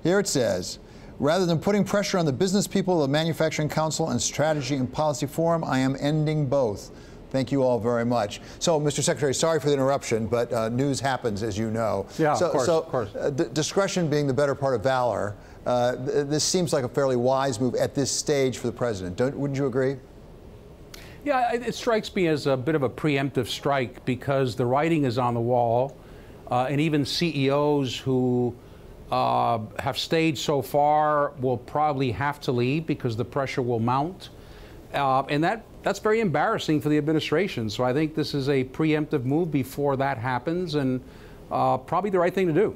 Here it says, rather than putting pressure on the business people of the Manufacturing Council and Strategy and Policy Forum, I am ending both. Thank you all very much. So, Mr. Secretary, sorry for the interruption, but news happens, as you know. Yeah, so, of course. Discretion being the better part of valor, this seems like a fairly wise move at this stage for the president. Wouldn't you agree? Yeah, it strikes me as a bit of a preemptive strike because the writing is on the wall, and even CEOs who have stayed so far will probably have to leave because the pressure will mount. And that's very embarrassing for the administration. So I think this is a preemptive move before that happens, and probably the right thing to do.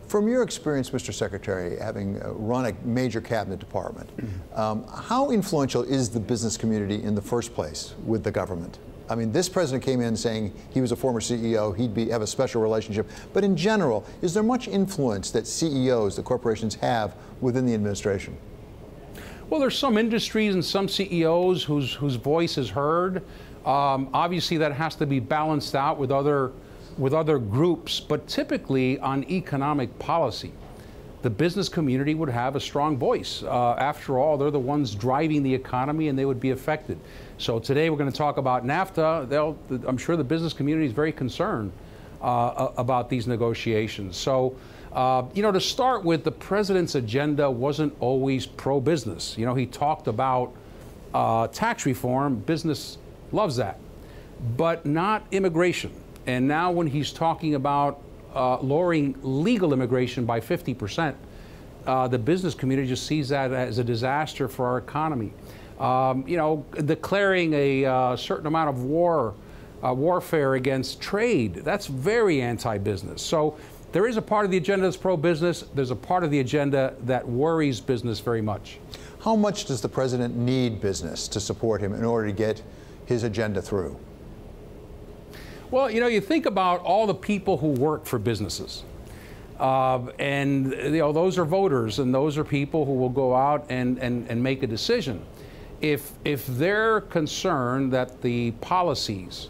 From your experience, Mr. Secretary, having run a major cabinet department, how influential is the business community in the first place with the government? I mean, this president came in saying he was a former CEO, he'd have a special relationship. But in general, is there much influence that CEOs, the corporations, have within the administration? Well, there's some industries and some CEOs whose voice is heard. Obviously, that has to be balanced out with other groups. But typically, on economic policy, the business community would have a strong voice. After all, they're the ones driving the economy, and they would be affected. So today, we're going to talk about NAFTA. I'm sure the business community is very concerned about these negotiations. So. You know, to start with, the president's agenda wasn't always pro-business. You know, he talked about tax reform. Business loves that, but not immigration. And now when he's talking about lowering legal immigration by 50%, the business community just sees that as a disaster for our economy. You know, declaring a certain amount of warfare against trade, that's very anti-business. So there is a part of the agenda that's pro-business. There's a part of the agenda that worries business very much. How much does the president need business to support him in order to get his agenda through? Well, you know, you think about all the people who work for businesses. And, you know, those are voters, and those are people who will go out and make a decision. If they're concerned that the policies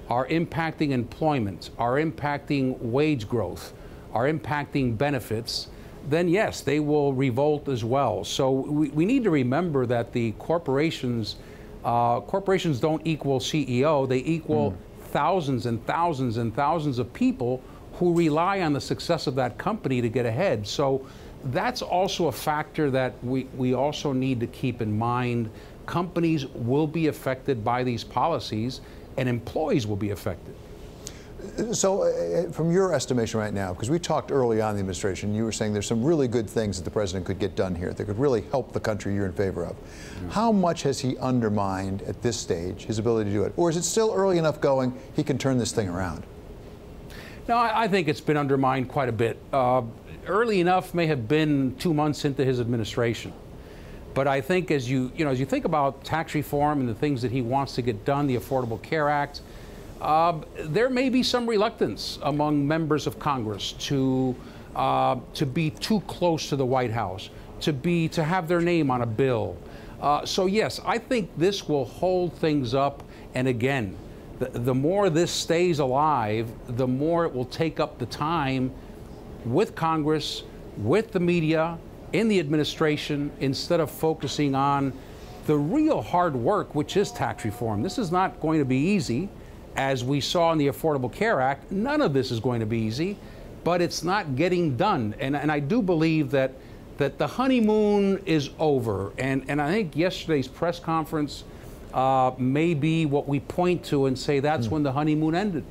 are impacting employment, are impacting wage growth, are impacting benefits, then yes, they will revolt as well. So we need to remember that the corporations don't equal CEO, they equal thousands and thousands and thousands of people who rely on the success of that company to get ahead. So that's also a factor that we also need to keep in mind. Companies will be affected by these policies, and employees will be affected. So from your estimation right now, because we talked early on in the administration, you were saying there's some really good things that the president could get done here that could really help the country you're in favor of. How much has he undermined at this stage his ability to do it? Or is it still early enough going he can turn this thing around? No, I think it's been undermined quite a bit. Early enough may have been 2 months into his administration. But I think as you think about tax reform and the things that he wants to get done, the Affordable Care Act, there may be some reluctance among members of Congress to be too close to the White House, to have their name on a bill. So yes, I think this will hold things up. And again, the more this stays alive, the more it will take up the time with Congress, with the media, in the administration, instead of focusing on the real hard work, which is tax reform. This is not going to be easy. As we saw in the Affordable Care Act, none of this is going to be easy, but it's not getting done. And I do believe that the honeymoon is over. And I think yesterday's press conference may be what we point to and say that's when the honeymoon ended.